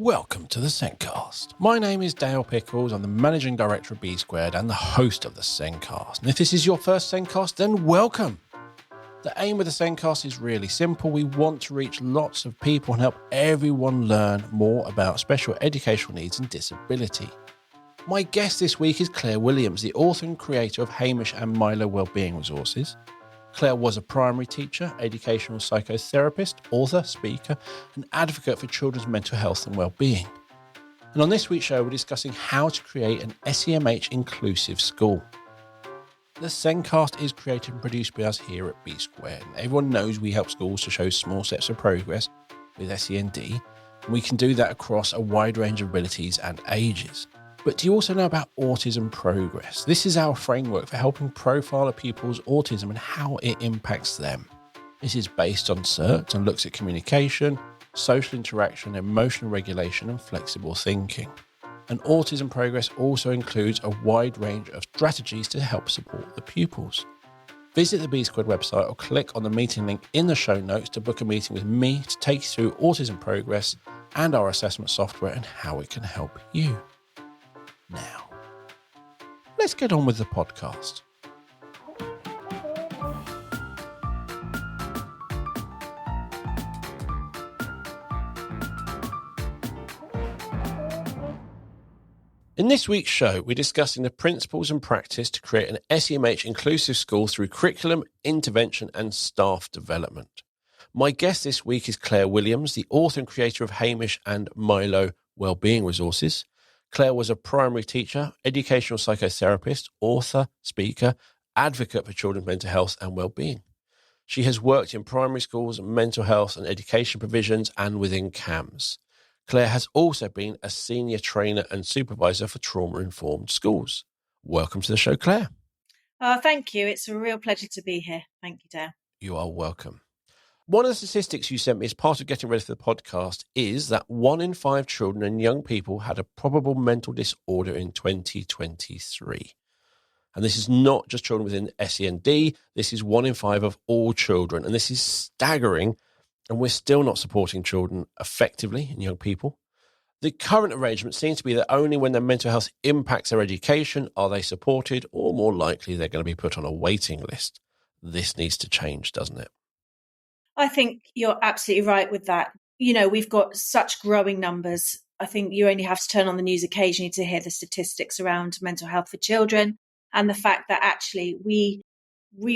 Welcome to the SENCast. My name is Dale Pickles. I'm the Managing Director of B Squared and the host of the SENCast. And if this is your first SENCast, then welcome. The aim of the SENCast is really simple. We want to reach lots of people and help everyone learn more about special educational needs and disability. My guest this week is Clare Williams, the author and creator of Hamish Milo Wellbeing Resources. Clare was a primary teacher, educational psychotherapist, author, speaker, and advocate for children's mental health and well-being. And on this week's show, we're discussing how to create an SEMH inclusive school. The SENCast is created and produced by us here at B Squared. And everyone knows we help schools to show small steps of progress with SEND, and we can do that across a wide range of abilities and ages. But do you also know about Autism Progress? This is our framework for helping profile a pupil's autism and how it impacts them. This is based on research and looks at communication, social interaction, emotional regulation, and flexible thinking. And Autism Progress also includes a wide range of strategies to help support the pupils. Visit the B Squared website or click on the meeting link in the show notes to book a meeting with me to take you through Autism Progress and our assessment software and how it can help you. Now, let's get on with the podcast. In this week's show, we're discussing the principles and practice to create an SEMH inclusive school through curriculum, intervention, and staff development. My guest this week is Clare Williams, the author and creator of Hamish and Milo Wellbeing Resources. Clare was a primary teacher, educational psychotherapist, author, speaker, advocate for children's mental health and well-being. She has worked in primary schools, mental health and education provisions, and within CAMS. Clare has also been a senior trainer and supervisor for trauma-informed schools. Welcome to the show, Clare. Thank you. It's a real pleasure to be here. Thank you, Dale. You are welcome. One of the statistics you sent me as part of getting ready for the podcast is that 1 in 5 children and young people had a probable mental disorder in 2023. And this is not just children within SEND. This is 1 in 5 of all children. And this is staggering. And we're still not supporting children effectively and young people. The current arrangement seems to be that only when their mental health impacts their education are they supported, or more likely they're going to be put on a waiting list. This needs to change, doesn't it? I think you're absolutely right with that. You know, we've got such growing numbers. I think you only have to turn on the news occasionally to hear the statistics around mental health for children and the fact that actually we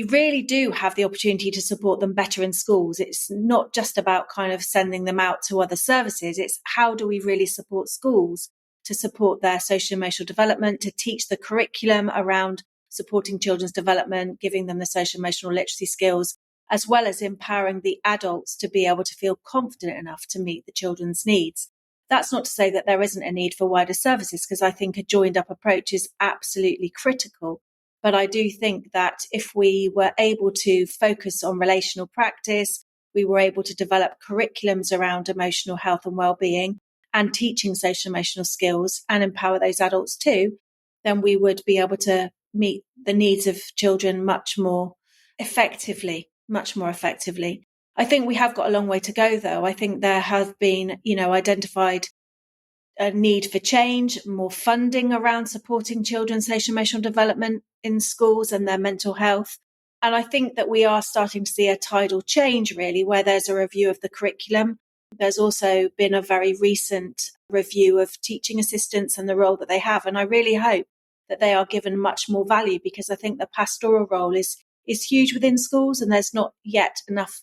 really do have the opportunity to support them better in schools. It's not just about kind of sending them out to other services. It's how do we really support schools to support their social and emotional development, to teach the curriculum around supporting children's development, giving them the social and emotional literacy skills, as well as empowering the adults to be able to feel confident enough to meet the children's needs. That's not to say that there isn't a need for wider services, because I think a joined up approach is absolutely critical. But I do think that if we were able to focus on relational practice, we were able to develop curriculums around emotional health and well-being and teaching social emotional skills and empower those adults too, then we would be able to meet the needs of children much more effectively. I think we have got a long way to go, though. I think there have been, identified a need for change, more funding around supporting children's social emotional development in schools and their mental health. And I think that we are starting to see a tidal change, really, where there's a review of the curriculum. There's also been a very recent review of teaching assistants and the role that they have. And I really hope that they are given much more value, because I think the pastoral role is huge within schools, and there's not yet enough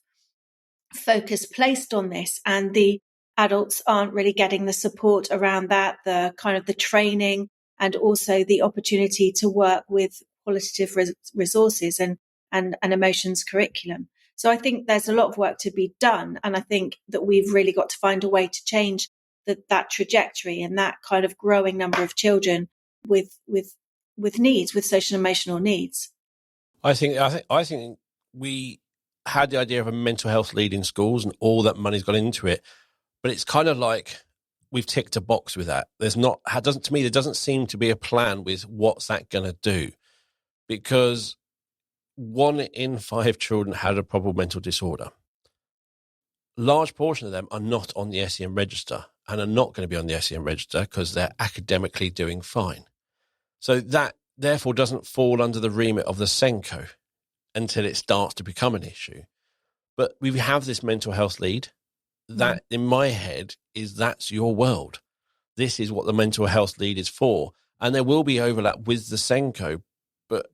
focus placed on this, and the adults aren't really getting the support around that, the kind of the training, and also the opportunity to work with qualitative resources and emotions curriculum. So I think there's a lot of work to be done, and I think that we've really got to find a way to change that trajectory and that kind of growing number of children with needs, with social and emotional needs. I think we had the idea of a mental health lead in schools and all that money's gone into it, but it's kind of like we've ticked a box with that. There doesn't seem to be a plan with what's that going to do, because 1 in 5 children had a probable mental disorder. Large portion of them are not on the SEM register, and are not going to be on the SEM register because they're academically doing fine. So that therefore doesn't fall under the remit of the SENCO until it starts to become an issue. But we have this mental health lead. That, in my head, that's your world. This is what the mental health lead is for. And there will be overlap with the SENCO. But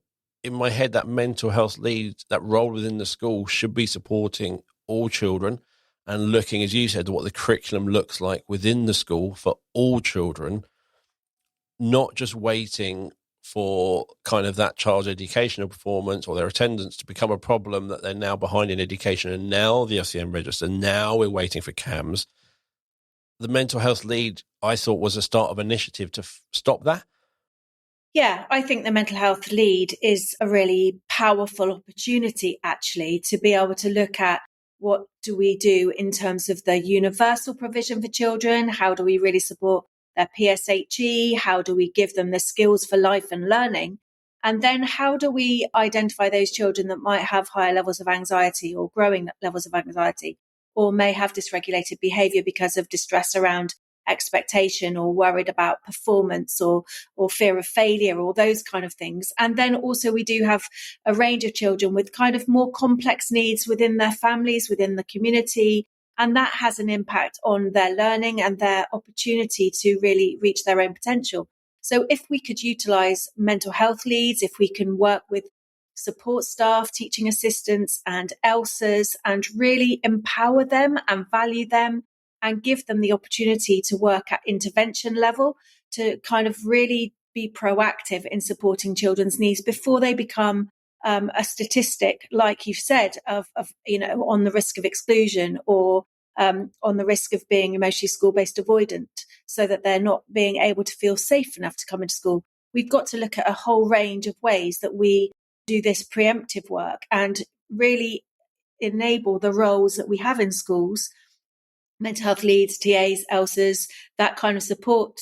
in my head, that mental health lead, that role within the school should be supporting all children and looking, as you said, what the curriculum looks like within the school for all children, not just waiting for kind of that child's educational performance or their attendance to become a problem that they're now behind in education and now the SEM register, now we're waiting for CAMS. The mental health lead, I thought, was a start of initiative to stop that. Yeah, I think the mental health lead is a really powerful opportunity, actually, to be able to look at what do we do in terms of the universal provision for children? How do we really support their PSHE? How do we give them the skills for life and learning? And then how do we identify those children that might have higher levels of anxiety or growing levels of anxiety, or may have dysregulated behavior because of distress around expectation or worried about performance or fear of failure or those kind of things. And then also we do have a range of children with kind of more complex needs within their families, within the community. And that has an impact on their learning and their opportunity to really reach their own potential. So if we could utilize mental health leads, if we can work with support staff, teaching assistants and ELSAs and really empower them and value them and give them the opportunity to work at intervention level to kind of really be proactive in supporting children's needs before they become a statistic, like you've said, of on the risk of exclusion or on the risk of being emotionally school-based avoidant, so that they're not being able to feel safe enough to come into school. We've got to look at a whole range of ways that we do this preemptive work and really enable the roles that we have in schools, mental health leads, TAs, ELSAs, that kind of support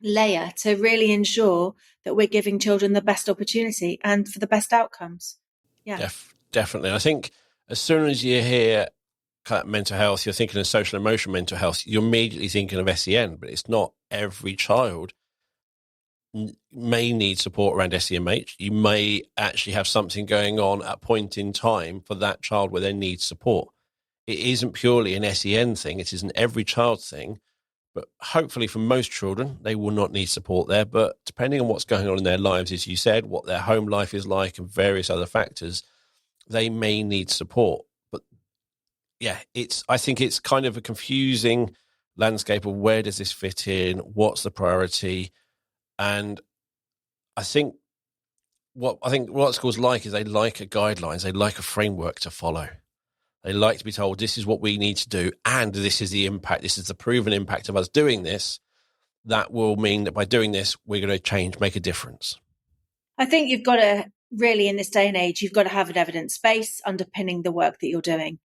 layer to really ensure that we're giving children the best opportunity and for the best outcomes. Yeah, Definitely. I think as soon as you hear mental health, you're thinking of social emotional mental health, you're immediately thinking of SEN, but it's not. Every child may need support around SEMH. You may actually have something going on at a point in time for that child where they need support. It isn't purely an SEN thing. It is an every child thing. But hopefully for most children, they will not need support there. But depending on what's going on in their lives, as you said, what their home life is like and various other factors, they may need support. But yeah, I think it's kind of a confusing landscape of where does this fit in? What's the priority? And I think what schools like is they like a guidelines. They like a framework to follow. They like to be told this is what we need to do, and this is the impact. This is the proven impact of us doing this. That will mean that by doing this, we're going to change, make a difference. I think you've got to really, in this day and age, you've got to have an evidence base underpinning the work that you're doing.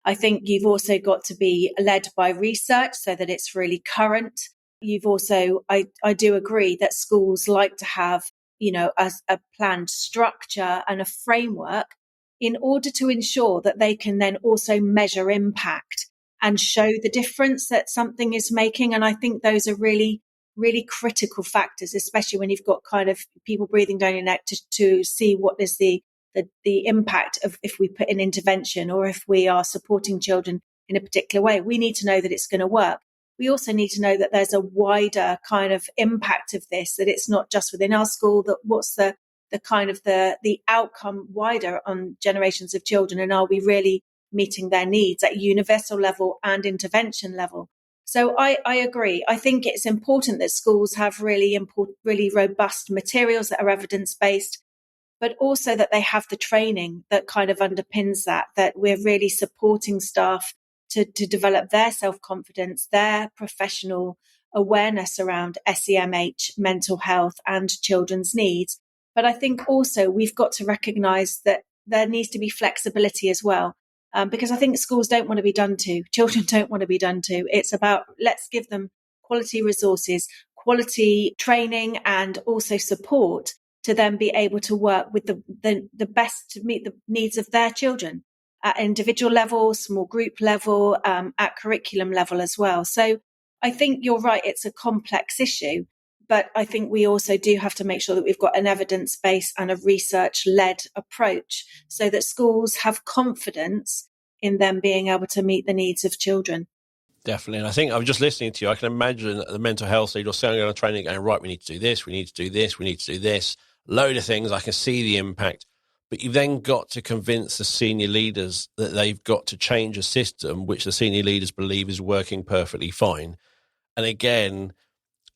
I think you've also got to be led by research so that it's really current. You've also, I do agree that schools like to have, a planned structure and a framework in order to ensure that they can then also measure impact and show the difference that something is making. And I think those are really, really critical factors, especially when you've got kind of people breathing down your neck to see what is the impact of if we put in intervention or if we are supporting children in a particular way. We need to know that it's going to work. We also need to know that there's a wider kind of impact of this, that it's not just within our school, that what's the kind of the outcome wider on generations of children, and are we really meeting their needs at universal level and intervention level? So I agree. I think it's important that schools have really robust materials that are evidence-based, but also that they have the training that kind of underpins that we're really supporting staff to develop their self-confidence, their professional awareness around SEMH, mental health and children's needs. But I think also we've got to recognise that there needs to be flexibility as well, because I think schools don't want to be done to. Children don't want to be done to. It's about let's give them quality resources, quality training and also support to then be able to work with the best to meet the needs of their children at individual level, small group level, at curriculum level as well. So I think you're right, it's a complex issue, but I think we also do have to make sure that we've got an evidence-based and a research-led approach so that schools have confidence in them being able to meet the needs of children. Definitely. And I think I'm just listening to you. I can imagine the mental health lead or sitting on a training going, right, we need to do this, we need to do this, we need to do this, load of things. I can see the impact. But you've then got to convince the senior leaders that they've got to change a system which the senior leaders believe is working perfectly fine. And again,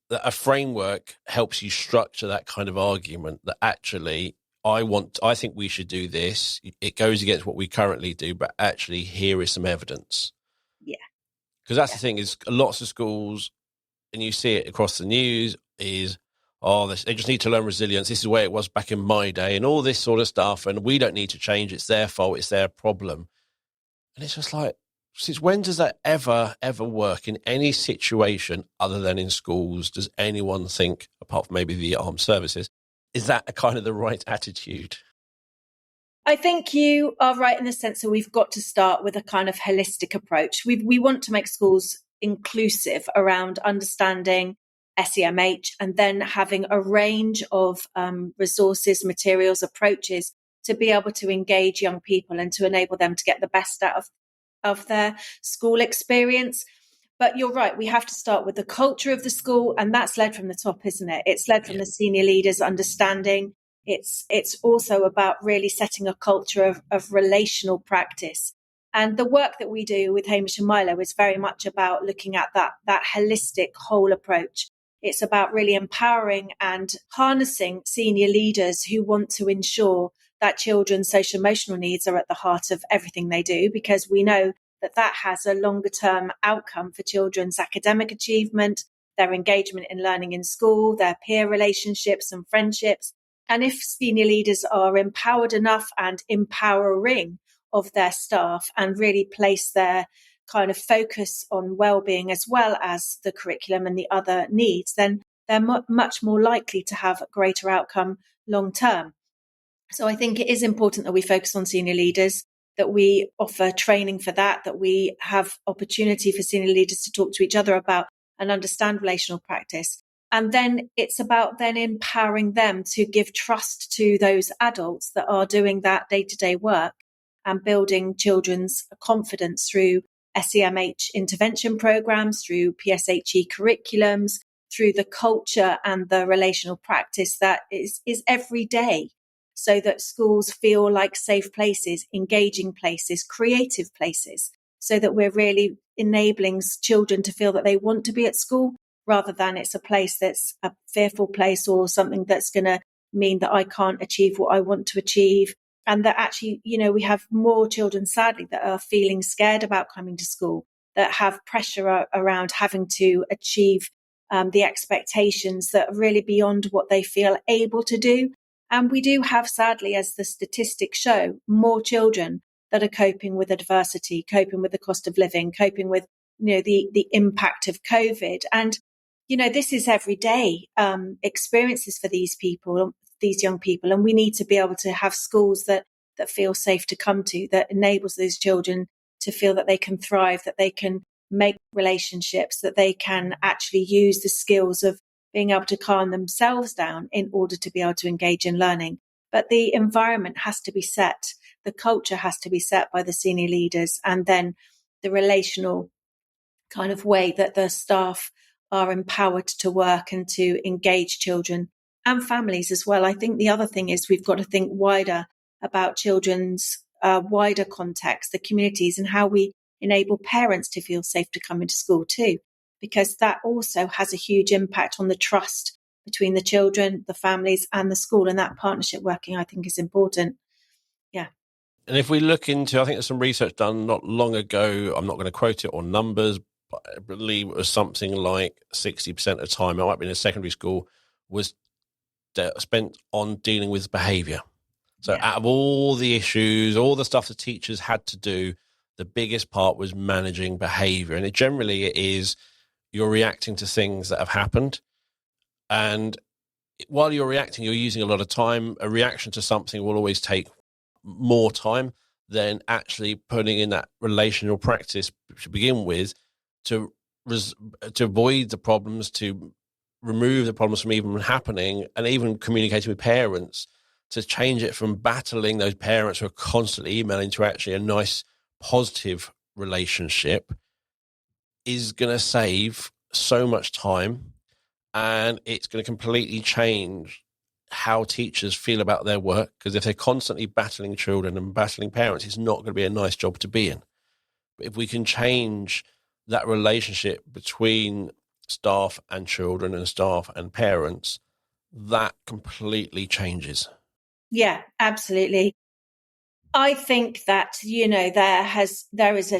a framework helps you structure that kind of argument that actually I think we should do this. It goes against what we currently do, but actually here is some evidence. Yeah. Because that's the thing is lots of schools, and you see it across the news, is, they just need to learn resilience. This is the way it was back in my day and all this sort of stuff. And we don't need to change. It's their fault. It's their problem. And it's just like, since when does that ever work in any situation other than in schools? Does anyone think, apart from maybe the armed services, is that a kind of the right attitude? I think you are right in the sense that we've got to start with a kind of holistic approach. We want to make schools inclusive around understanding SEMH and then having a range of resources, materials, approaches to be able to engage young people and to enable them to get the best out of their school experience. But you're right, we have to start with the culture of the school, and that's led from the top, isn't it? It's led from the senior leaders understanding. It's also about really setting a culture of relational practice. And the work that we do with Hamish and Milo is very much about looking at that holistic whole approach. It's about really empowering and harnessing senior leaders who want to ensure that children's social emotional needs are at the heart of everything they do, because we know that has a longer term outcome for children's academic achievement, their engagement in learning in school, their peer relationships and friendships. And if senior leaders are empowered enough and empowering of their staff and really place their kind of focus on well-being as well as the curriculum and the other needs, then they're much more likely to have a greater outcome long term. So I think it is important that we focus on senior leaders, that we offer training for that we have opportunity for senior leaders to talk to each other about and understand relational practice. And then it's about then empowering them to give trust to those adults that are doing that day-to-day work and building children's confidence through SEMH intervention programs, through PSHE curriculums, through the culture and the relational practice that is every day, so that schools feel like safe places, engaging places, creative places, so that we're really enabling children to feel that they want to be at school rather than it's a place that's a fearful place or something that's going to mean that I can't achieve what I want to achieve. And that actually, we have more children, sadly, that are feeling scared about coming to school, that have pressure around having to achieve the expectations that are really beyond what they feel able to do. And we do have, sadly, as the statistics show, more children that are coping with adversity, coping with the cost of living, coping with, the impact of COVID. And, this is everyday experiences for these people, these young people. And we need to be able to have schools that feel safe to come to, that enables those children to feel that they can thrive, that they can make relationships, that they can actually use the skills of being able to calm themselves down in order to be able to engage in learning. But the environment has to be set. The culture has to be set by the senior leaders, and then the relational kind of way that the staff are empowered to work and to engage children and families as well. I think the other thing is we've got to think wider about children's wider context, the communities, and how we enable parents to feel safe to come into school too, because that also has a huge impact on the trust between the children, the families and the school. And that partnership working, I think, is important. Yeah. And if we look into, I think there's some research done not long ago, I'm not going to quote it on numbers, but I believe it was something like 60% of time, it might be in a secondary school, was spent on dealing with behaviour. So out of all the issues, all the stuff the teachers had to do, the biggest part was managing behaviour. And it is you're reacting to things that have happened. And while you're reacting, you're using a lot of time. A reaction to something will always take more time than actually putting in that relational practice to begin with to to avoid the problems, to remove the problems from even happening, and even communicating with parents to change it from battling those parents who are constantly emailing to actually a nice, positive relationship is going to save so much time, and it's going to completely change how teachers feel about their work. Because if they're constantly battling children and battling parents, it's not going to be a nice job to be in. But if we can change that relationship between staff and children and staff and parents, that completely changes. Yeah, absolutely. I think that, there is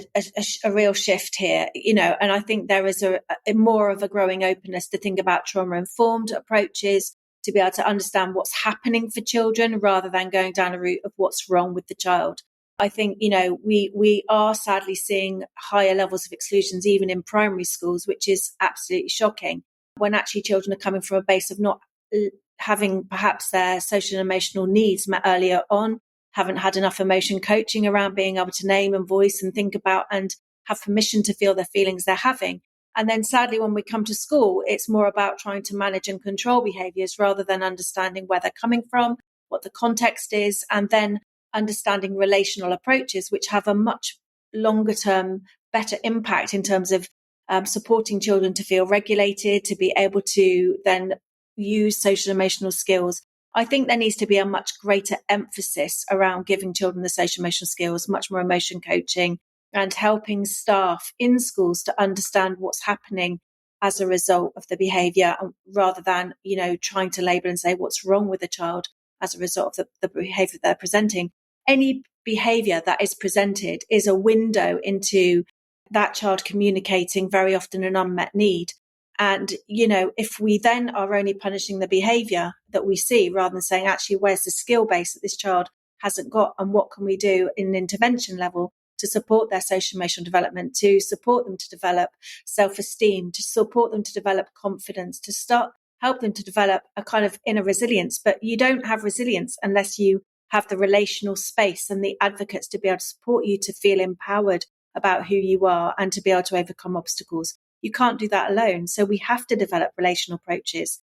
a real shift here, and I think there is a more of a growing openness to think about trauma-informed approaches, to be able to understand what's happening for children rather than going down a route of what's wrong with the child. I think, we are sadly seeing higher levels of exclusions even in primary schools, which is absolutely shocking, when actually children are coming from a base of not having perhaps their social and emotional needs met earlier on, haven't had enough emotion coaching around being able to name and voice and think about and have permission to feel the feelings they're having. And then sadly, when we come to school, it's more about trying to manage and control behaviours rather than understanding where they're coming from, what the context is, and then understanding relational approaches, which have a much longer term, better impact in terms of supporting children to feel regulated, to be able to then use social emotional skills. I think there needs to be a much greater emphasis around giving children the social emotional skills, much more emotion coaching, and helping staff in schools to understand what's happening as a result of the behaviour, rather than, trying to label and say what's wrong with the child as a result of the behaviour they're presenting. Any behaviour that is presented is a window into that child communicating very often an unmet need. And, if we then are only punishing the behaviour that we see, rather than saying, actually, where's the skill base that this child hasn't got, and what can we do in an intervention level to support their social emotional development, to support them to develop self-esteem, to support them to develop confidence, to help them to develop a kind of inner resilience. But you don't have resilience unless you have the relational space and the advocates to be able to support you to feel empowered about who you are and to be able to overcome obstacles. You can't do that alone. So we have to develop relational approaches.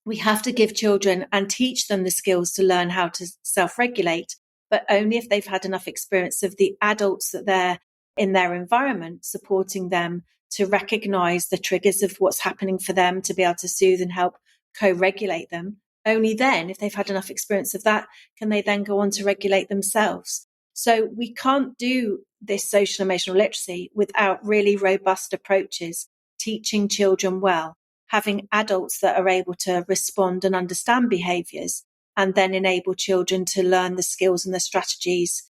We have to give children and teach them the skills to learn how to self-regulate, but only if they've had enough experience of the adults that they're in their environment supporting them to recognize the triggers of what's happening for them, to be able to soothe and help co-regulate them. Only then, if they've had enough experience of that, can they then go on to regulate themselves. So we can't do this social emotional literacy without really robust approaches, teaching children well, having adults that are able to respond and understand behaviours, and then enable children to learn the skills and the strategies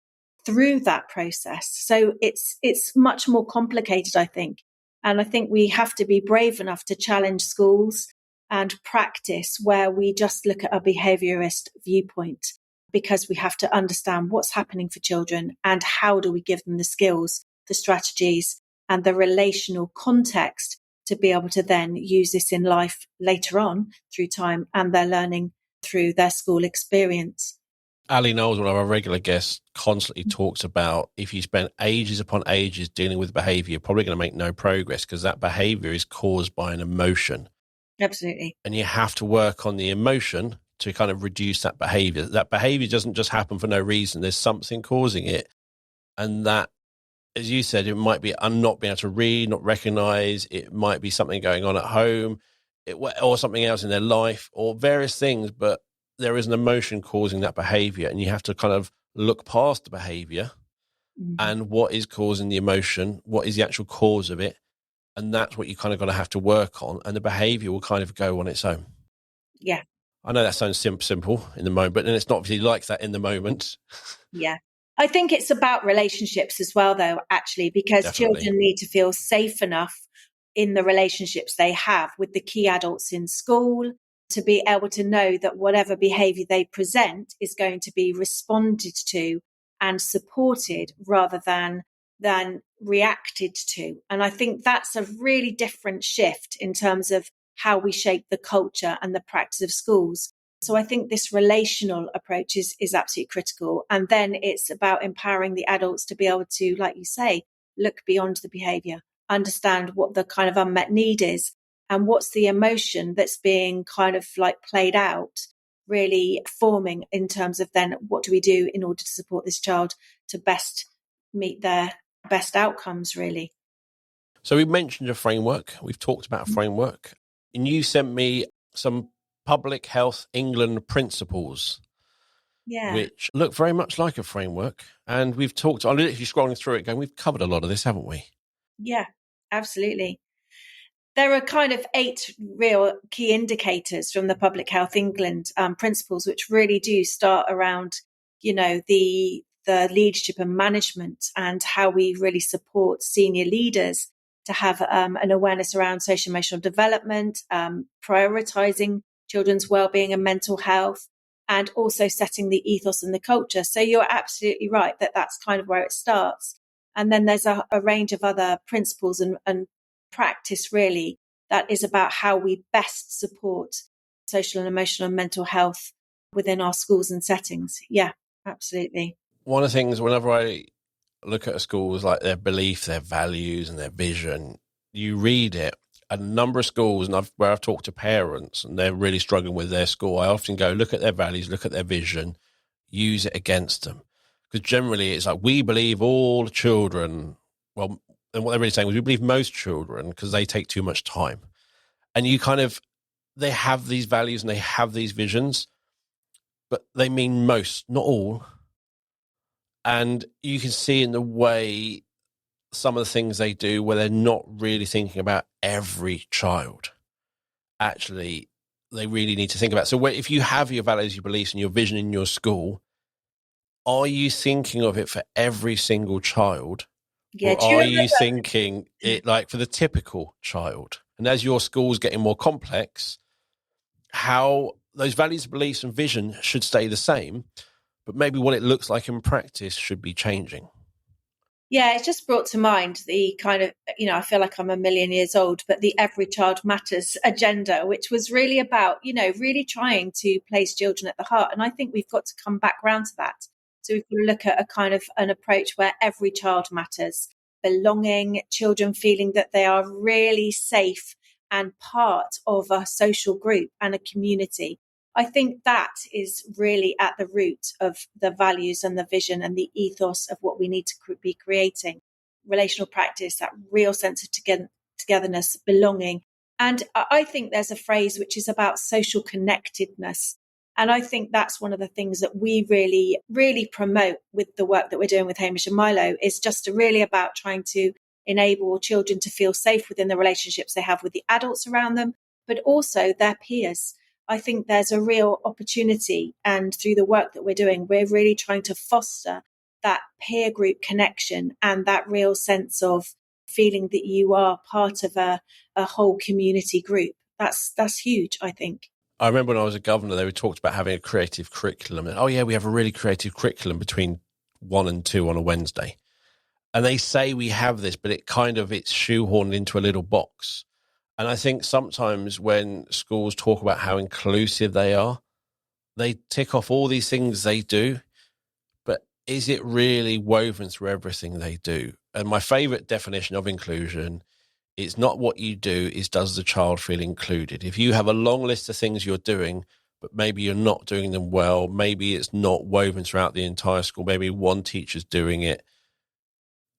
through that process. So it's much more complicated, I think. And I think we have to be brave enough to challenge schools and practice where we just look at a behaviourist viewpoint, because we have to understand what's happening for children and how do we give them the skills, the strategies, and the relational context to be able to then use this in life later on through time and their learning through their school experience. Ali Knowles, one of our regular guests, constantly talks about if you spend ages upon ages dealing with behaviour, you're probably going to make no progress, because that behaviour is caused by an emotion. Absolutely. And you have to work on the emotion to kind of reduce that behaviour. That behaviour doesn't just happen for no reason. There's something causing it. And that, as you said, it might be not being able to read, not recognise. It might be something going on at home, or something else in their life, or various things. But there is an emotion causing that behaviour, and you have to kind of look past the behaviour and what is causing the emotion, what is the actual cause of it. And that's what you kind of got to have to work on. And the behaviour will kind of go on its own. Yeah. I know that sounds simple in the moment, but then it's not obviously like that in the moment. Yeah. I think it's about relationships as well, though, actually, because Definitely. Children need to feel safe enough in the relationships they have with the key adults in school to be able to know that whatever behaviour they present is going to be responded to and supported rather than reacted to. And I think that's a really different shift in terms of how we shape the culture and the practice of schools. So I think this relational approach is absolutely critical. And then it's about empowering the adults to be able to, like you say, look beyond the behaviour, understand what the kind of unmet need is and what's the emotion that's being kind of like played out, really forming in terms of then what do we do in order to support this child to best meet their best outcomes, really. So we mentioned a framework. We've talked about a framework. And you sent me some Public Health England principles, which look very much like a framework. And we've talked, I'm literally scrolling through it going, we've covered a lot of this, haven't we? Yeah, absolutely. There are kind of 8 real key indicators from the Public Health England principles, which really do start around, the leadership and management and how we really support senior leaders to have an awareness around social emotional development, prioritising children's wellbeing and mental health, and also setting the ethos and the culture. So you're absolutely right that that's kind of where it starts. And then there's a range of other principles and practice really that is about how we best support social and emotional and mental health within our schools and settings. Yeah, absolutely. One of the things, whenever I look at a school, is like their belief, their values and their vision. You read it, a number of schools, and where I've talked to parents and they're really struggling with their school, I often go, look at their values, look at their vision, use it against them. Because generally it's like, we believe all children, well, and what they're really saying is we believe most children because they take too much time. And you kind of, they have these values and they have these visions, but they mean most, not all. And you can see in the way some of the things they do where they're not really thinking about every child. Actually, they really need to think about. So if you have your values, your beliefs and your vision in your school, are you thinking of it for every single child? Yeah, or are you thinking it like for the typical child? And as your school's getting more complex, how those values, beliefs and vision should stay the same, but maybe what it looks like in practice should be changing. Yeah, it's just brought to mind the kind of, I feel like I'm a million years old, but the Every Child Matters agenda, which was really about, really trying to place children at the heart. And I think we've got to come back round to that. So we can look at a kind of an approach where every child matters, belonging, children feeling that they are really safe and part of a social group and a community. I think that is really at the root of the values and the vision and the ethos of what we need to be creating. Relational practice, that real sense of togetherness, belonging. And I think there's a phrase which is about social connectedness. And I think that's one of the things that we really, really promote with the work that we're doing with Hamish and Milo, is just really about trying to enable children to feel safe within the relationships they have with the adults around them, but also their peers. I think there's a real opportunity, and through the work that we're doing, we're really trying to foster that peer group connection and that real sense of feeling that you are part of a whole community group. That's huge, I think. I remember when I was a governor, they talked about having a creative curriculum. And, we have a really creative curriculum between 1 and 2 on a Wednesday. And they say we have this, but it's shoehorned into a little box. And I think sometimes when schools talk about how inclusive they are, they tick off all these things they do, but is it really woven through everything they do? And my favorite definition of inclusion, it's not what you do, is does the child feel included? If you have a long list of things you're doing, but maybe you're not doing them well, maybe it's not woven throughout the entire school, maybe one teacher's doing it,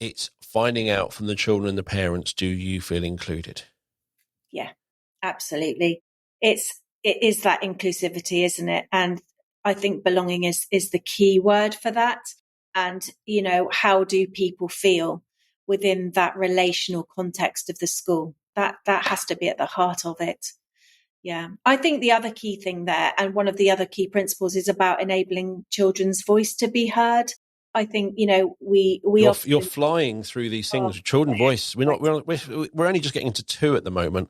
it's finding out from the children and the parents, do you feel included? Yeah, absolutely. It is that inclusivity, isn't it? And I think belonging is the key word for that. And, how do people feel within that relational context of the school? That has to be at the heart of it. Yeah. I think the other key thing there, and one of the other key principles, is about enabling children's voice to be heard. I think, you're flying through these things. Children's voice. We're only just getting into 2 at the moment.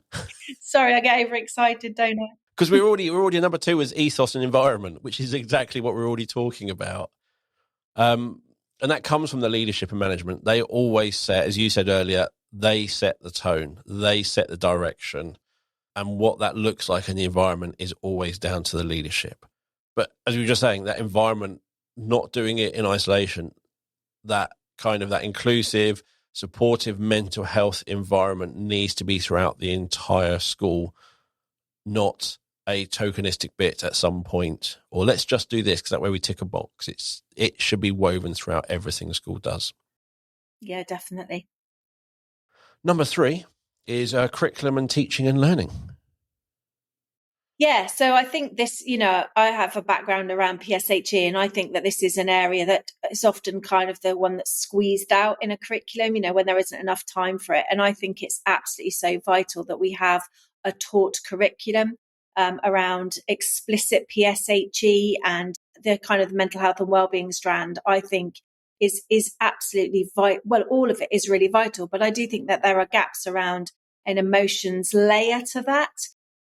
Sorry, I get overexcited, don't I? Because we're already number 2 is ethos and environment, which is exactly what we're already talking about. And that comes from the leadership and management. They always set, as you said earlier, they set the tone, they set the direction, and what that looks like in the environment is always down to the leadership. But as we were just saying, that environment, not doing it in isolation, that kind of that inclusive, supportive mental health environment needs to be throughout the entire school, not a tokenistic bit at some point, or let's just do this because that way we tick a box. It should be woven throughout everything the school does. Yeah, definitely. Number 3 is curriculum and teaching and learning. Yeah, so I think this, I have a background around PSHE, and I think that this is an area that is often kind of the one that's squeezed out in a curriculum, when there isn't enough time for it. And I think it's absolutely so vital that we have a taught curriculum around explicit PSHE, and the kind of mental health and wellbeing strand, I think is absolutely vital. Well, all of it is really vital, but I do think that there are gaps around an emotions layer to that.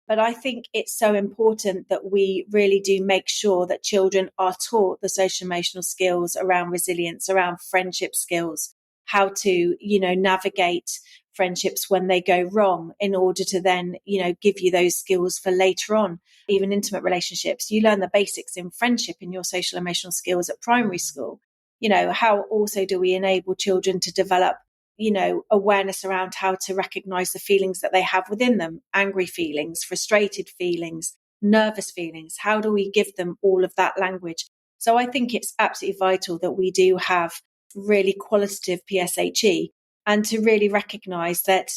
But I think it's so important that we really do make sure that children are taught the social emotional skills around resilience, around friendship skills, how to, navigate friendships when they go wrong, in order to then, give you those skills for later on, even intimate relationships. You learn the basics in friendship in your social emotional skills at primary school. How also do we enable children to develop awareness around how to recognize the feelings that they have within them, angry feelings, frustrated feelings, nervous feelings. How do we give them all of that language? So I think it's absolutely vital that we do have really qualitative PSHE, and to really recognize that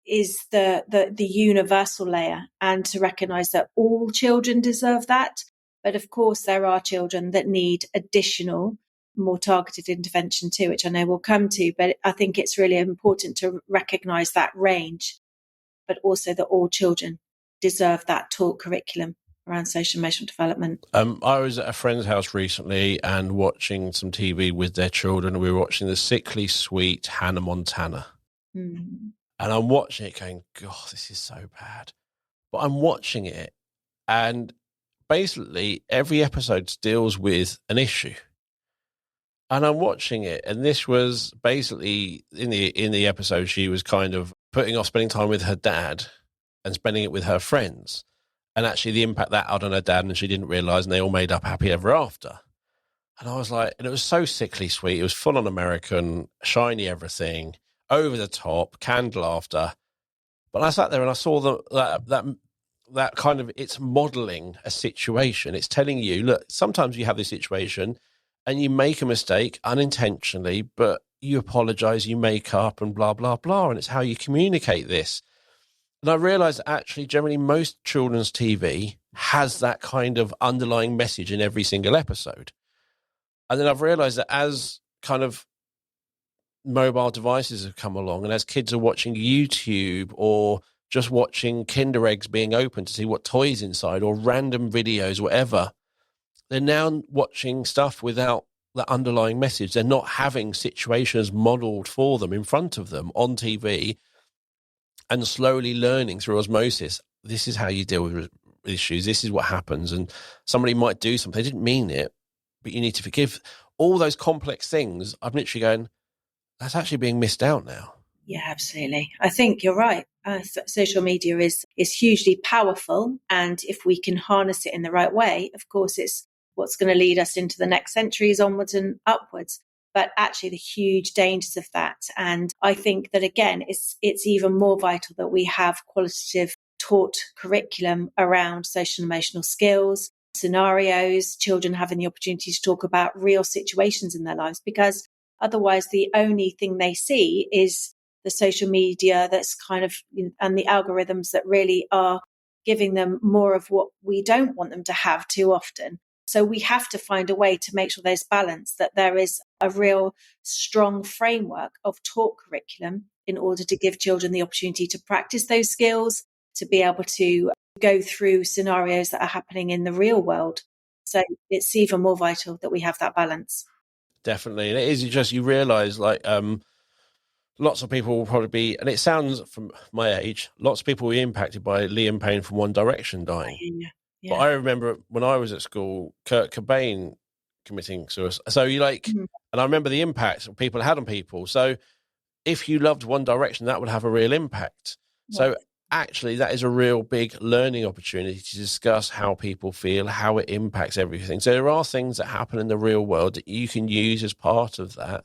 is the universal layer, and to recognize that all children deserve that. But of course, there are children that need additional, more targeted intervention too, which I know we'll come to. But I think it's really important to recognise that range, but also that all children deserve that taught curriculum around social emotional development. I was at a friend's house recently and watching some TV with their children. We were watching the Sickly Sweet Hannah Montana. Mm. And I'm watching it going, God, this is so bad. But I'm watching it, and basically every episode deals with an issue. And I'm watching it, and this was basically in the episode, she was kind of putting off spending time with her dad and spending it with her friends, and actually the impact that had on her dad, and she didn't realise, and they all made up happy ever after. And I was like, and it was so sickly sweet. It was full on American, shiny everything, over the top, canned laughter. But I sat there and I saw that kind of, it's modelling a situation. It's telling you, look, sometimes you have this situation and you make a mistake unintentionally, but you apologise, you make up and blah, blah, blah. And it's how you communicate this. And I realised that actually generally most children's TV has that kind of underlying message in every single episode. And then I've realised that as kind of mobile devices have come along, and as kids are watching YouTube or just watching Kinder eggs being opened to see what toys inside, or random videos, whatever, they're now watching stuff without that underlying message. They're not having situations modelled for them in front of them on TV, and slowly learning through osmosis, this is how you deal with issues. This is what happens. And somebody might do something. They didn't mean it, but you need to forgive. All those complex things, I'm literally going, that's actually being missed out now. Yeah, absolutely. I think you're right. Social media is hugely powerful. And if we can harness it in the right way, of course, it's what's going to lead us into the next centuries onwards and upwards. But actually the huge dangers of that. And I think that, again, it's even more vital that we have qualitative taught curriculum around social and emotional skills, scenarios, children having the opportunity to talk about real situations in their lives, because otherwise the only thing they see is the social media that's kind of, and the algorithms that really are giving them more of what we don't want them to have too often. So we have to find a way to make sure there's balance, that there is a real strong framework of taught curriculum in order to give children the opportunity to practice those skills, to be able to go through scenarios that are happening in the real world. So it's even more vital that we have that balance. Definitely. And it is just, you realise, like, lots of people will probably be, and it sounds from my age, lots of people will be impacted by Liam Payne from One Direction dying. Yeah. But I remember when I was at school, Kurt Cobain committing suicide. So and I remember the impact people had on people. So if you loved One Direction, that would have a real impact. Right. So actually that is a real big learning opportunity to discuss how people feel, how it impacts everything. So there are things that happen in the real world that you can use as part of that.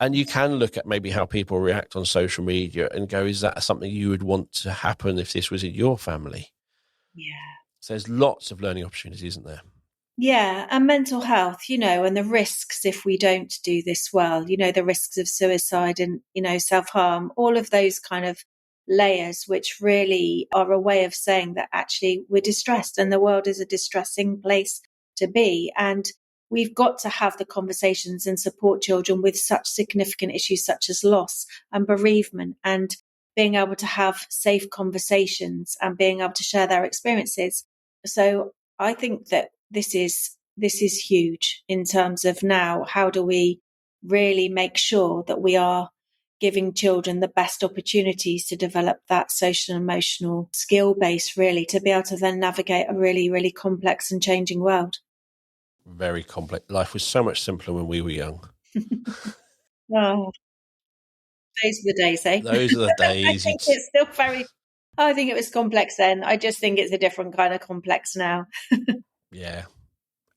And you can look at maybe how people react on social media and go, is that something you would want to happen if this was in your family? Yeah. So there's lots of learning opportunities, isn't there? Yeah, and mental health, and the risks if we don't do this well, the risks of suicide and, self-harm, all of those kind of layers, which really are a way of saying that actually we're distressed and the world is a distressing place to be. And we've got to have the conversations and support children with such significant issues such as loss and bereavement, and being able to have safe conversations and being able to share their experiences. So I think that this is huge in terms of now, how do we really make sure that we are giving children the best opportunities to develop that social and emotional skill base, really, to be able to then navigate a really, really complex and changing world. Very complex. Life was so much simpler when we were young. Oh, those are the days, eh? Those are the days. I think it was complex then. I just think it's a different kind of complex now. Yeah.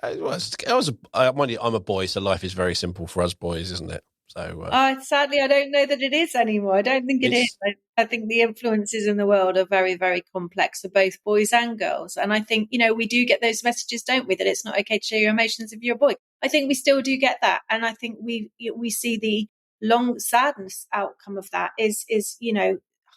Mind you, I'm a boy, so life is very simple for us boys, isn't it? So sadly, I don't know that it is anymore. I don't think it is. I think the influences in the world are very, very complex for both boys and girls. And I think, we do get those messages, don't we, that it's not okay to show your emotions if you're a boy. I think we still do get that. And I think we see the long sadness outcome of that is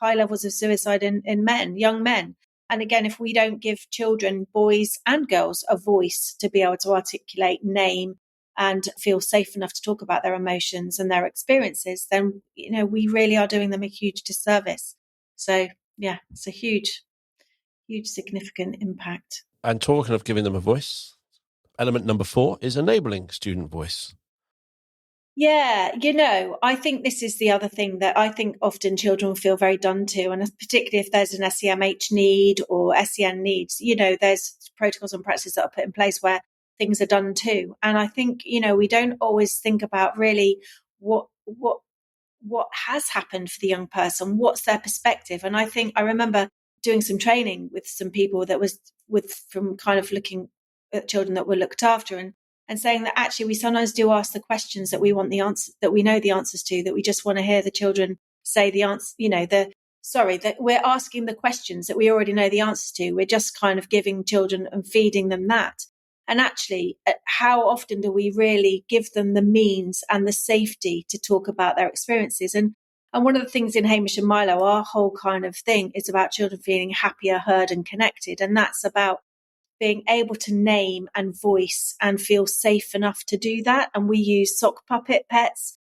high levels of suicide in men, young men. And again, if we don't give children, boys and girls, a voice to be able to articulate, name, and feel safe enough to talk about their emotions and their experiences, then, we really are doing them a huge disservice. So, yeah, it's a huge, huge, significant impact. And talking of giving them a voice, element number 4 is enabling student voice. Yeah, I think this is the other thing that I think often children feel very done to, and particularly if there's an SEMH need or SEN needs, there's protocols and practices that are put in place where things are done too. And I think, we don't always think about really what has happened for the young person, what's their perspective. And I remember doing some training with some people that was from kind of looking at children that were looked after, and saying that actually we sometimes do ask the questions that we want the answer, that we know the answers to, that we just want to hear the children say the answer, that we're asking the questions that we already know the answers to. We're just kind of giving children and feeding them that. And actually, how often do we really give them the means and the safety to talk about their experiences? And one of the things in Hamish and Milo, our whole kind of thing is about children feeling happier, heard and connected. And that's about being able to name and voice and feel safe enough to do that. And we use sock puppet pets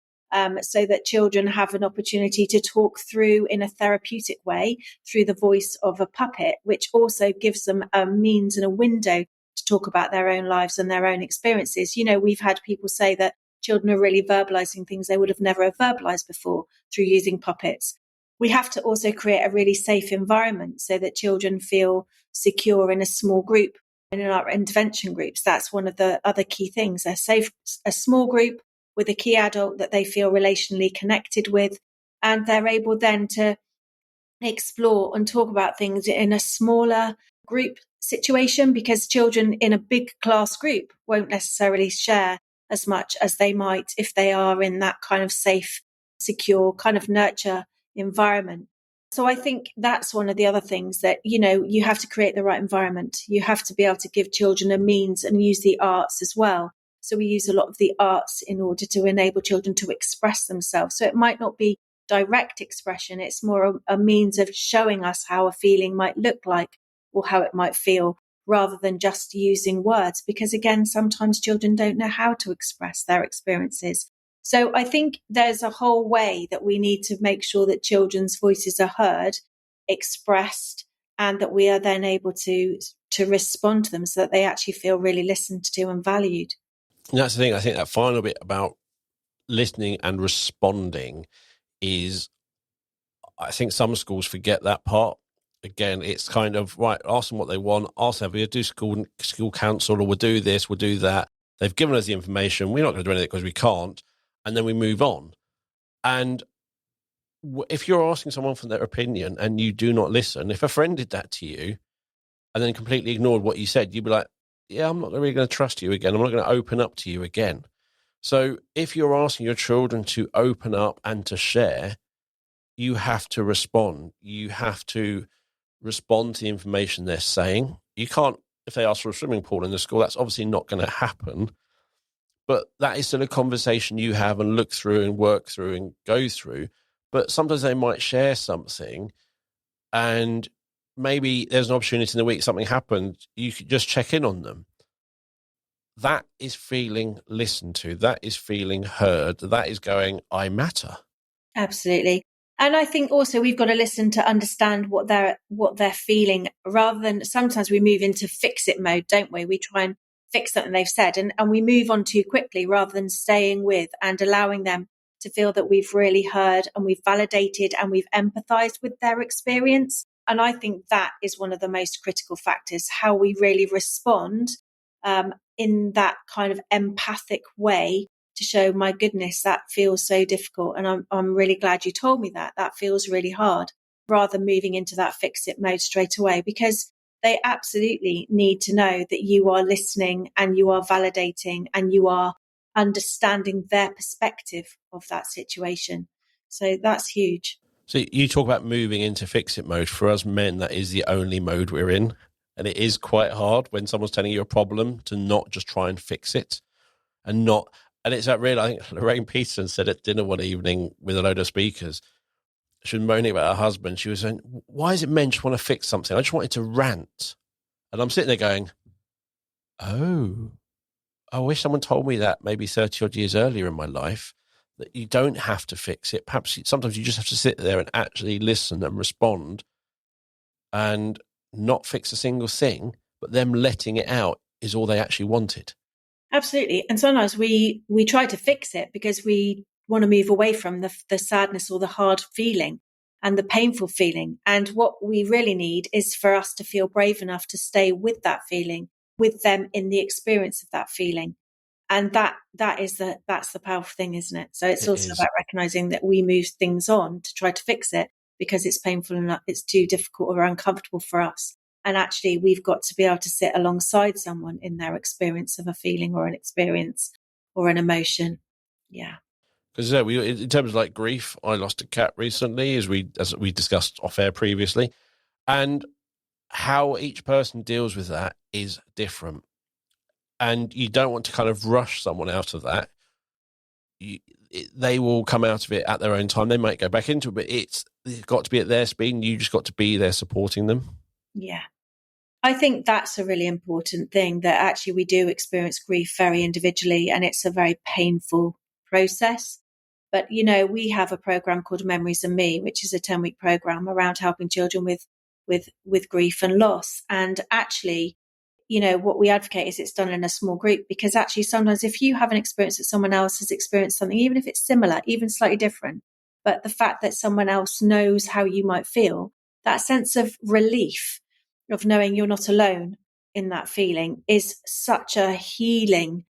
so that children have an opportunity to talk through in a therapeutic way through the voice of a puppet, which also gives them a means and a window to talk about their own lives and their own experiences. We've had people say that children are really verbalizing things they would have never verbalized before through using puppets. We have to also create a really safe environment so that children feel secure in a small group. And in our intervention groups, that's one of the other key things. A small group with a key adult that they feel relationally connected with, and they're able then to explore and talk about things in a smaller group situation, because children in a big class group won't necessarily share as much as they might if they are in that kind of safe, secure, kind of nurture environment. So I think that's one of the other things that, you have to create the right environment. You have to be able to give children a means and use the arts as well. So we use a lot of the arts in order to enable children to express themselves. So it might not be direct expression. It's more a means of showing us how a feeling might look like or how it might feel, rather than just using words. Because again, sometimes children don't know how to express their experiences. So I think there's a whole way that we need to make sure that children's voices are heard, expressed, and that we are then able to respond to them so that they actually feel really listened to and valued. And that's the thing. I think that final bit about listening and responding is, I think some schools forget that part. Again, it's kind of, right, ask them what they want, ask them, we'll do school council, or we'll do this, we'll do that. They've given us the information. We're not going to do anything because we can't. And then we move on. And if you're asking someone for their opinion and you do not listen, if a friend did that to you and then completely ignored what you said, you'd be like, yeah, I'm not really going to trust you again. I'm not going to open up to you again. So if you're asking your children to open up and to share, you have to respond. You have to respond to the information they're saying. You can't, if they ask for a swimming pool in the school, that's obviously not going to happen. But that is still a conversation you have and look through and work through and go through. But sometimes they might share something and maybe there's an opportunity in the week, something happened, you could just check in on them. That is feeling listened to. That is feeling heard. That is going, I matter. Absolutely. And I think also we've got to listen to understand what they're feeling, rather than sometimes we move into fix it mode, don't we? We try and fix something they've said and we move on too quickly rather than staying with and allowing them to feel that we've really heard and we've validated and we've empathized with their experience. And I think that is one of the most critical factors, how we really respond in that kind of empathic way to show, my goodness, that feels so difficult. And I'm really glad you told me that. That feels really hard, rather than moving into that fix it mode straight away, because they absolutely need to know that you are listening and you are validating and you are understanding their perspective of that situation. So that's huge. So you talk about moving into fix it mode. For us men, that is the only mode we're in. And it is quite hard when someone's telling you a problem to not just try and fix it and it's that real, I think Lorraine Peterson said at dinner one evening with a load of speakers, she was moaning about her husband. She was saying, why is it men just want to fix something? I just wanted to rant. And I'm sitting there going, oh, I wish someone told me that maybe 30 odd years earlier in my life, that you don't have to fix it. Perhaps sometimes you just have to sit there and actually listen and respond and not fix a single thing, but them letting it out is all they actually wanted. Absolutely. And sometimes we try to fix it because we want to move away from the sadness or the hard feeling and the painful feeling. And what we really need is for us to feel brave enough to stay with that feeling, with them in the experience of that feeling. And that's the powerful thing, isn't it? So it's also about recognizing that we move things on to try to fix it because it's painful and it's too difficult or uncomfortable for us. And actually, we've got to be able to sit alongside someone in their experience of a feeling or an experience or an emotion. Yeah. Because in terms of like grief, I lost a cat recently, as we discussed off air previously, and how each person deals with that is different. And you don't want to kind of rush someone out of that. They will come out of it at their own time. They might go back into it, but it's got to be at their speed, and you just got to be there supporting them. Yeah. I think that's a really important thing, that actually we do experience grief very individually and it's a very painful process. But, we have a program called Memories and Me, which is a 10-week program around helping children with grief and loss. And actually, what we advocate is it's done in a small group, because actually sometimes if you have an experience that someone else has experienced something, even if it's similar, even slightly different, but the fact that someone else knows how you might feel, that sense of relief of knowing you're not alone in that feeling is such a healing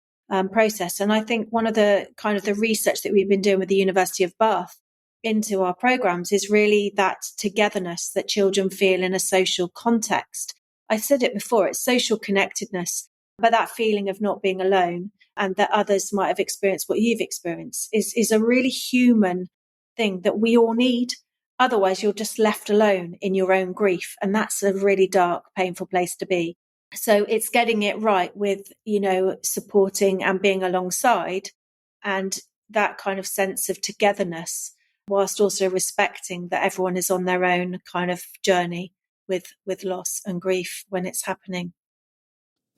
process. And I think one of the kind of the research that we've been doing with the University of Bath into our programs is really that togetherness that children feel in a social context. I said it before, it's social connectedness, but that feeling of not being alone and that others might have experienced what you've experienced is a really human thing that we all need. Otherwise, you're just left alone in your own grief. And that's a really dark, painful place to be. So it's getting it right with, supporting and being alongside and that kind of sense of togetherness, whilst also respecting that everyone is on their own kind of journey with loss and grief when it's happening.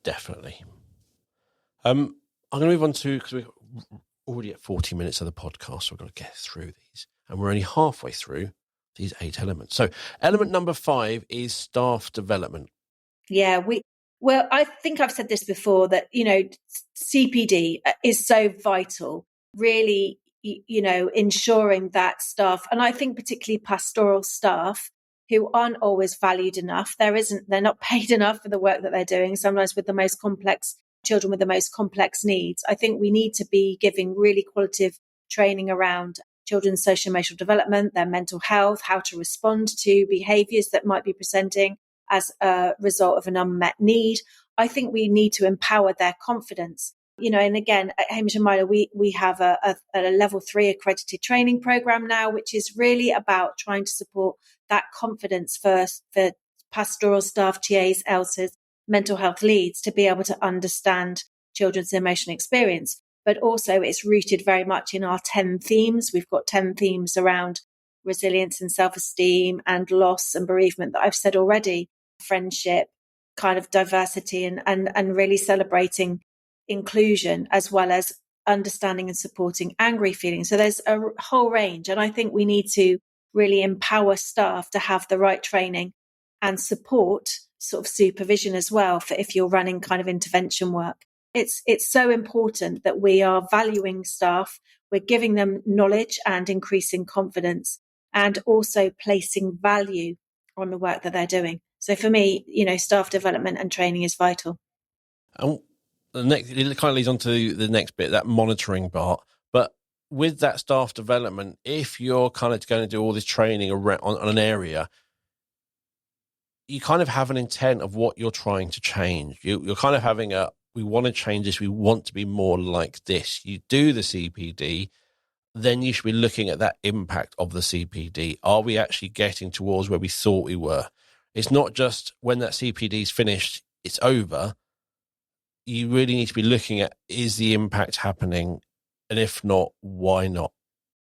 Definitely. I'm going to move on to, because we're already at 40 minutes of the podcast, so we've got to get through these. And we're only halfway through these 8 elements. So element number 5 is staff development. Yeah, I think I've said this before, that, CPD is so vital, really, ensuring that staff, and I think particularly pastoral staff who aren't always valued enough, they're not paid enough for the work that they're doing, sometimes with the most complex children with the most complex needs. I think we need to be giving really qualitative training around children's social emotional development, their mental health, how to respond to behaviours that might be presenting as a result of an unmet need. I think we need to empower their confidence. And again, at Hamish and Milo, we have a level 3 accredited training program now, which is really about trying to support that confidence for pastoral staff, TAs, ELSAs, mental health leads to be able to understand children's emotional experience. But also it's rooted very much in our 10 themes. We've got 10 themes around resilience and self-esteem and loss and bereavement that I've said already, friendship, kind of diversity and really celebrating inclusion, as well as understanding and supporting angry feelings. So there's a whole range. And I think we need to really empower staff to have the right training and support sort of supervision as well for if you're running kind of intervention work. It's so important that we are valuing staff, we're giving them knowledge and increasing confidence, and also placing value on the work that they're doing. So for me, staff development and training is vital. And it kind of leads on to the next bit, that monitoring part. But with that staff development, if you're kind of going to do all this training on an area, you kind of have an intent of what you're trying to change. You're kind of having we want to change this. We want to be more like this. You do the CPD, then you should be looking at that impact of the CPD. Are we actually getting towards where we thought we were? It's not just when that CPD is finished, it's over. You really need to be looking at, is the impact happening? And if not, why not?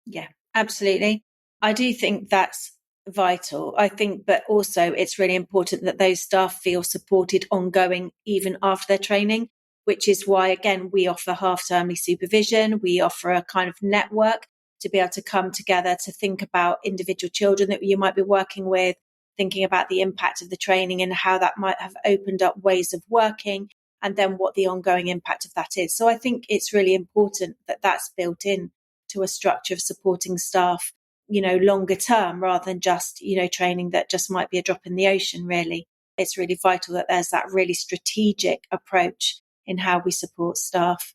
Yeah, absolutely. I do think that's vital. I think, but also it's really important that those staff feel supported ongoing, even after their training, which is why, again, we offer half-termly supervision. We offer a kind of network to be able to come together to think about individual children that you might be working with, thinking about the impact of the training and how that might have opened up ways of working, and then what the ongoing impact of that is. So I think it's really important that that's built in to a structure of supporting staff, longer term, rather than just, training that just might be a drop in the ocean, really. It's really vital that there's that really strategic approach in how we support staff.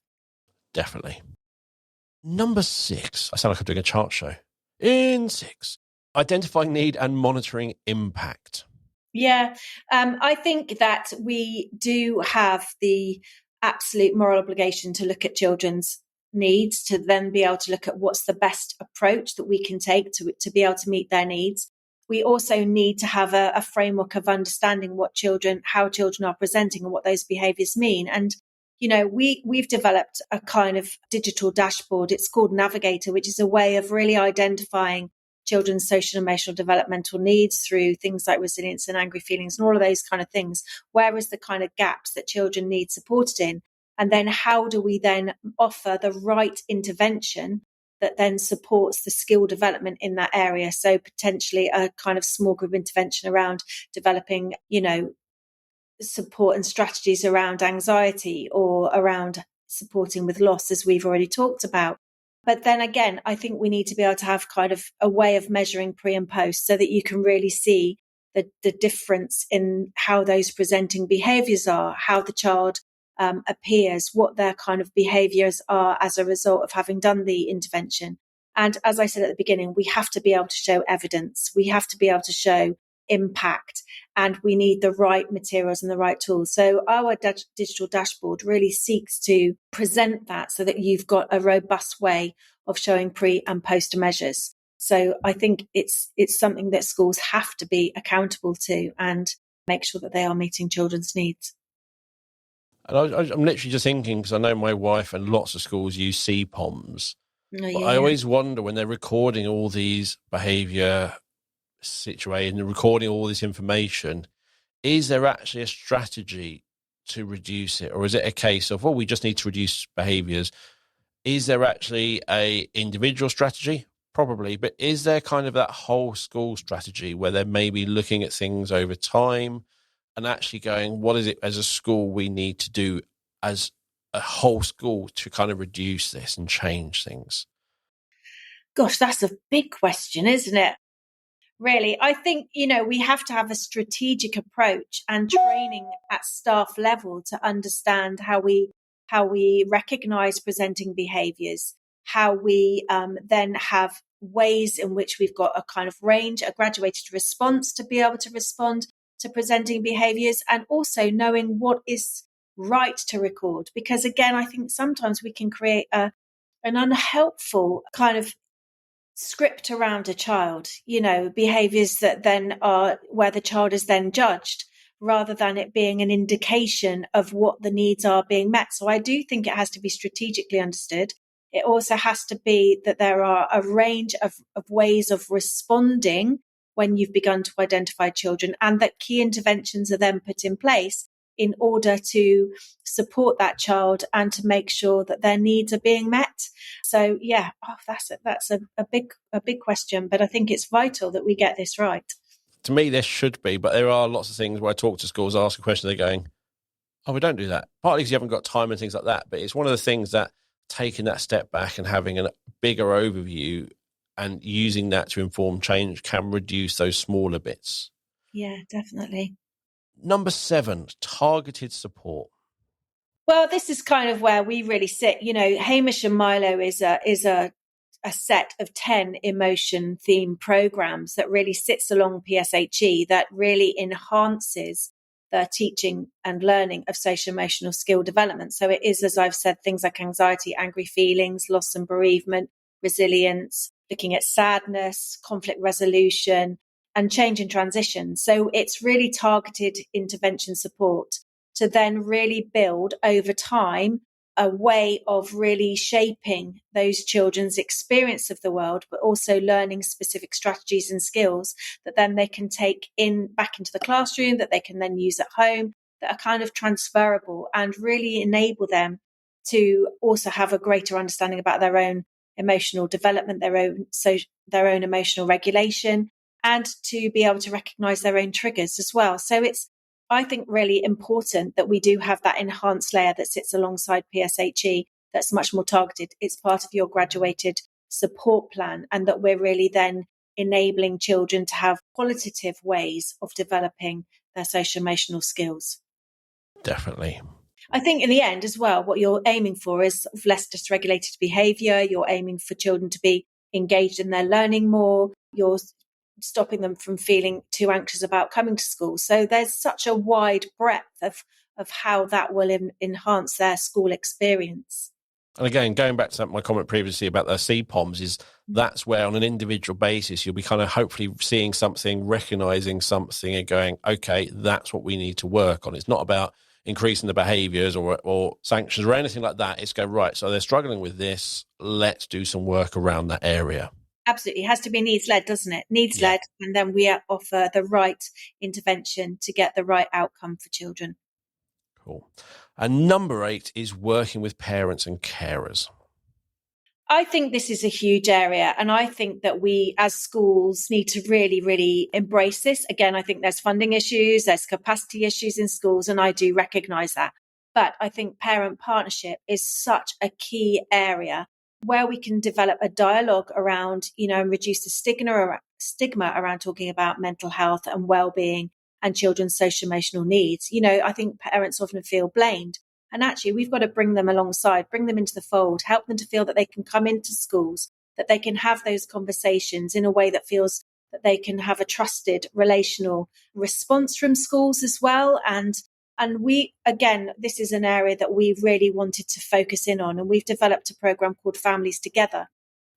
Definitely. Number 6, I sound like I'm doing a chart show. In 6, identifying need and monitoring impact. Yeah, I think that we do have the absolute moral obligation to look at children's needs, to then be able to look at what's the best approach that we can take to be able to meet their needs. We also need to have a framework of understanding how children are presenting and what those behaviours mean. And, we've developed a kind of digital dashboard. It's called Navigator, which is a way of really identifying children's social and emotional developmental needs through things like resilience and angry feelings and all of those kind of things. Where is the kind of gaps that children need supported in? And then how do we then offer the right intervention that then supports the skill development in that area? So potentially a kind of small group intervention around developing, support and strategies around anxiety or around supporting with loss, as we've already talked about. But then again, I think we need to be able to have kind of a way of measuring pre and post so that you can really see the difference in how those presenting behaviours are, how the child appears, what their kind of behaviours are as a result of having done the intervention. And as I said at the beginning, we have to be able to show evidence. We have to be able to show impact, and we need the right materials and the right tools. So our digital dashboard really seeks to present that so that you've got a robust way of showing pre and post measures. So I think it's something that schools have to be accountable to and make sure that they are meeting children's needs. And I'm literally just thinking, because I know my wife and lots of schools use CPOMs. But I always wonder when they're recording all these behaviour situation and recording all this information, is there actually a strategy to reduce it, or is it a case of, we just need to reduce behaviours? Is there actually a individual strategy? Probably, but is there kind of that whole school strategy where they're maybe looking at things over time and actually going, what is it as a school we need to do as a whole school to kind of reduce this and change things? Gosh, that's a big question, isn't it? Really, I think, we have to have a strategic approach and training at staff level to understand how we recognise presenting behaviours, how we then have ways in which we've got a kind of range, a graduated response to be able to respond to presenting behaviours, and also knowing what is right to record. Because again, I think sometimes we can create an unhelpful kind of script around a child, behaviors that then are where the child is then judged rather than it being an indication of what the needs are being met. So I do think it has to be strategically understood. It also has to be that there are a range of ways of responding when you've begun to identify children, and that key interventions are then put in place in order to support that child and to make sure that their needs are being met. So yeah, that's a big question, but I think it's vital that we get this right. To me, there should be, but there are lots of things where I talk to schools, ask a question, they're going, oh, we don't do that. Partly because you haven't got time and things like that, but it's one of the things that taking that step back and having a bigger overview and using that to inform change can reduce those smaller bits. Yeah, definitely. Number 7, targeted support. Well, this is kind of where we really sit. Hamish and Milo is a set of 10 emotion themed programs that really sits along PSHE that really enhances the teaching and learning of social emotional skill development. So it is, as I've said, things like anxiety, angry feelings, loss and bereavement, resilience, looking at sadness, conflict resolution, and change and transition. So it's really targeted intervention support to then really build over time a way of really shaping those children's experience of the world, but also learning specific strategies and skills that then they can take back into the classroom, that they can then use at home, that are kind of transferable and really enable them to also have a greater understanding about their own emotional development, their own emotional regulation, and to be able to recognize their own triggers as well. So it's, I think, really important that we do have that enhanced layer that sits alongside PSHE that's much more targeted. It's part of your graduated support plan, and that we're really then enabling children to have qualitative ways of developing their social emotional skills. Definitely. I think in the end as well, what you're aiming for is less dysregulated behaviour. You're aiming for children to be engaged in their learning more. You're stopping them from feeling too anxious about coming to school. So there's such a wide breadth of how that will enhance their school experience. And again, going back to my comment previously about the CPOMs, is that's where on an individual basis, you'll be kind of hopefully seeing something, recognizing something and going, okay, that's what we need to work on. It's not about increasing the behaviors or sanctions or anything like that. It's go, right, so they're struggling with this. Let's do some work around that area. Absolutely. It has to be needs-led, doesn't it? Needs-led, yeah. And then we offer the right intervention to get the right outcome for children. Cool. And number 8 is working with parents and carers. I think this is a huge area, and I think that we as schools need to really, really embrace this. Again, I think there's funding issues, there's capacity issues in schools, and I do recognise that. But I think parent partnership is such a key area where we can develop a dialogue around, and reduce the stigma around talking about mental health and well-being and children's social emotional needs. I think parents often feel blamed. And actually, we've got to bring them alongside, bring them into the fold, help them to feel that they can come into schools, that they can have those conversations in a way that feels that they can have a trusted relational response from schools as well. And we, again, this is an area that we really wanted to focus in on. And we've developed a program called Families Together,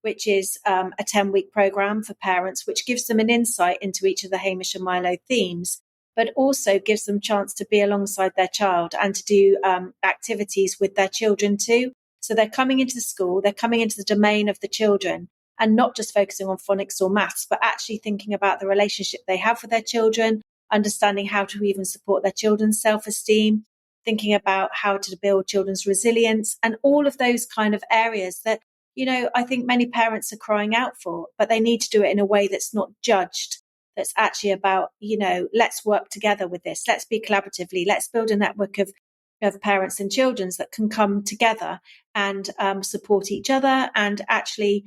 which is a 10-week program for parents, which gives them an insight into each of the Hamish and Milo themes, but also gives them a chance to be alongside their child and to do activities with their children too. So they're coming into the school, they're coming into the domain of the children and not just focusing on phonics or maths, but actually thinking about the relationship they have with their children, understanding how to even support their children's self-esteem, thinking about how to build children's resilience, and all of those kind of areas that, I think many parents are crying out for, but they need to do it in a way that's not judged. That's actually about, let's work together with this. Let's be collaboratively. Let's build a network of parents and children that can come together and support each other and actually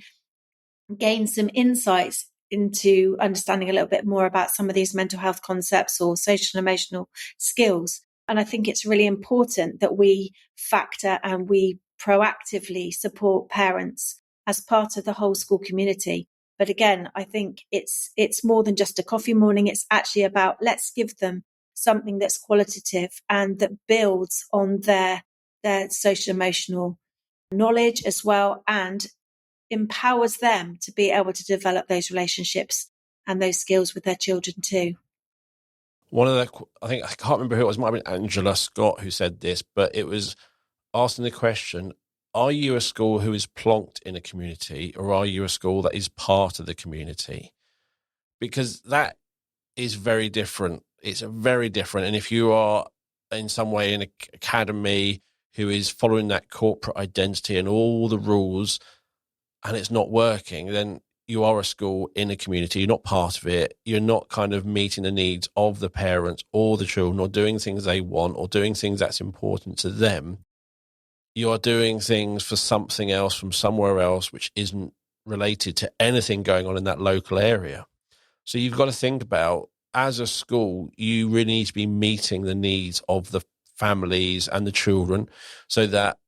gain some insights into understanding a little bit more about some of these mental health concepts or social and emotional skills. And I think it's really important that we factor and we proactively support parents as part of the whole school community. But again, I think it's more than just a coffee morning. It's actually about let's give them something that's qualitative and that builds on their social emotional knowledge as well, and empowers them to be able to develop those relationships and those skills with their children too. One of the, I can't remember who it was, it might have been Angela Scott who said this, but it was asking the question, are you a school who is plonked in a community, or are you a school that is part of the community? Because that is very different. It's very different. And if you are in some way in an academy who is following that corporate identity and all the rules, and it's not working, then you are a school in a community. You're not part of it. You're not kind of meeting the needs of the parents or the children, or doing things they want, or doing things that's important to them. You are doing things for something else from somewhere else, which isn't related to anything going on in that local area. So you've got to think about, as a school, you really need to be meeting the needs of the families and the children, so that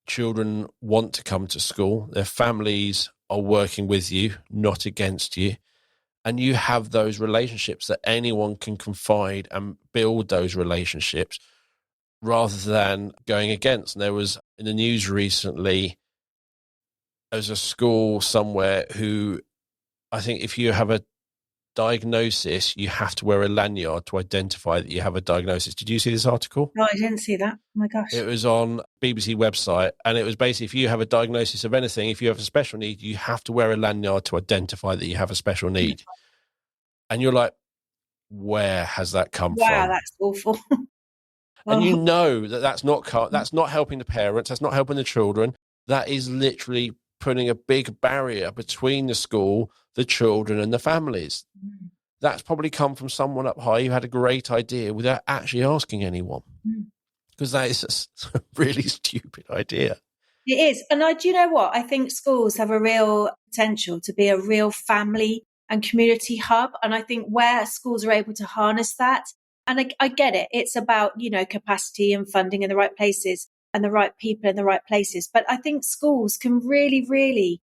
children want to come to school, their families are working with you, not against you, and you have those relationships that anyone can confide and build those relationships rather than going against. And there was in the news recently, there's a school somewhere who, I think if you have a diagnosis, you have to wear a lanyard to identify that you have a diagnosis. Did you see this article? No, I didn't see that. Oh my gosh. It was on BBC website, and it was basically, if you have a diagnosis of anything, if you have a special need, you have to wear a lanyard to identify that you have a special need. And you're like, where has that come from? Wow, that's awful. And you know that's not helping the parents, that's not helping the children. That is literally putting a big barrier between the school, the children, and the families. That's probably come from someone up high who had a great idea without actually asking anyone. Because that is a really stupid idea. It is. And do you know what? I think schools have a real potential to be a real family and community hub. And I think where schools are able to harness that, and I get it, it's about, capacity and funding in the right places and the right people in the right places. But I think schools can really, really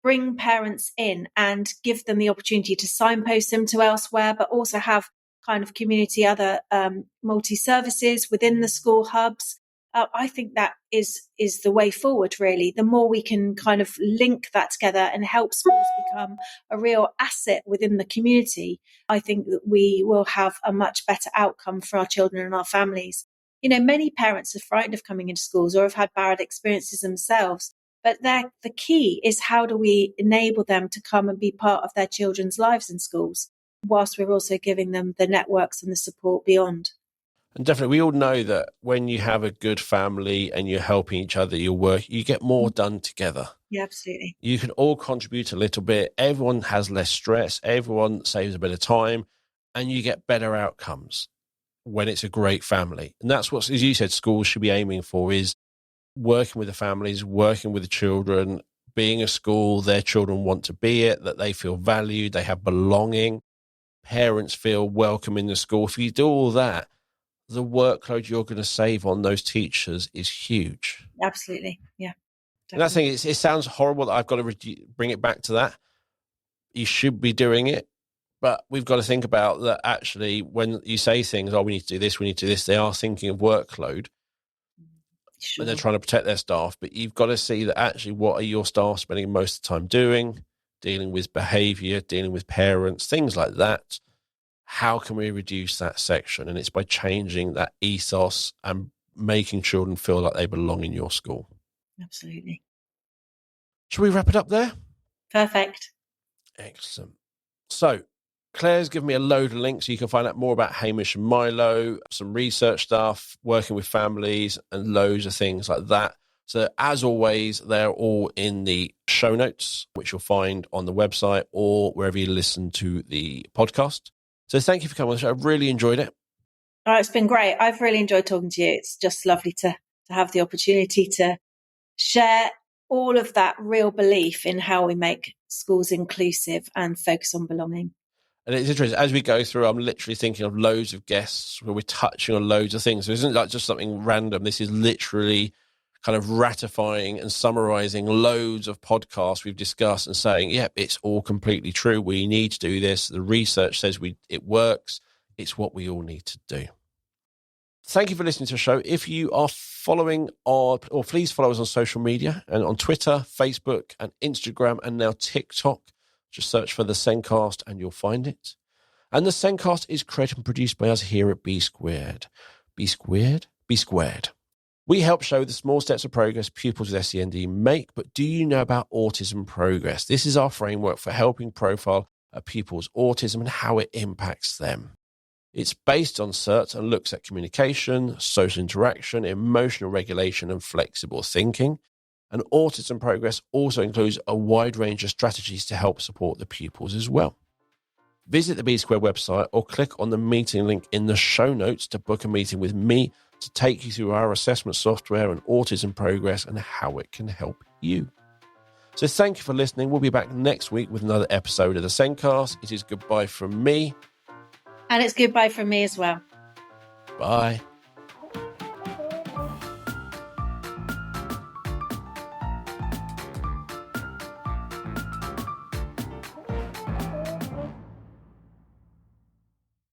bring parents in and give them the opportunity to signpost them to elsewhere, but also have kind of community, other multi-services within the school hubs. I think that is the way forward, really. The more we can kind of link that together and help schools become a real asset within the community, I think that we will have a much better outcome for our children and our families. Many parents are frightened of coming into schools or have had bad experiences themselves. But the key is, how do we enable them to come and be part of their children's lives in schools, whilst we're also giving them the networks and the support beyond. And definitely, we all know that when you have a good family and you're helping each other, you get more done together. Yeah, absolutely. You can all contribute a little bit. Everyone has less stress. Everyone saves a bit of time, and you get better outcomes when it's a great family. And that's what, as you said, schools should be aiming for, is working with the families, working with the children, being a school their children want to be at, that they feel valued, they have belonging, parents feel welcome in the school. If you do all that, the workload you're going to save on those teachers is huge. Absolutely. Yeah. Definitely. And that thing, it sounds horrible that I've got to bring it back to that. You should be doing it. But we've got to think about that actually when you say things, we need to do this, we need to do this, they are thinking of workload. Sure. And they're trying to protect their staff. But you've got to see that actually, what are your staff spending most of the time doing? Dealing with behaviour, dealing with parents, things like that. How can we reduce that section? And it's by changing that ethos and making children feel like they belong in your school. Absolutely. Shall we wrap it up there? Perfect. Excellent. So Claire's given me a load of links so you can find out more about Hamish and Milo, some research stuff, working with families, and loads of things like that. So as always, they're all in the show notes, which you'll find on the website or wherever you listen to the podcast. So thank you for coming on the show. I've really enjoyed it. Oh, it's been great. I've really enjoyed talking to you. It's just lovely to have the opportunity to share all of that real belief in how we make schools inclusive and focus on belonging. And it's interesting, as we go through, I'm literally thinking of loads of guests where we're touching on loads of things. So it isn't like just something random. This is literally kind of ratifying and summarizing loads of podcasts we've discussed and saying, yep, it's all completely true. We need to do this. The research says it works. It's what we all need to do. Thank you for listening to the show. If you are following or please follow us on social media and on Twitter, Facebook and Instagram and now TikTok. Just search for the SENCast and you'll find it. And the SENCast is created and produced by us here at B Squared. B Squared? B Squared. We help show the small steps of progress pupils with SEND make, but do you know about Autism Progress? This is our framework for helping profile a pupil's autism and how it impacts them. It's based on CERT and looks at communication, social interaction, emotional regulation, and flexible thinking. And Autism Progress also includes a wide range of strategies to help support the pupils as well. Visit the B Square website or click on the meeting link in the show notes to book a meeting with me to take you through our assessment software and Autism Progress and how it can help you. So thank you for listening. We'll be back next week with another episode of the SENCast. It is goodbye from me. And it's goodbye from me as well. Bye.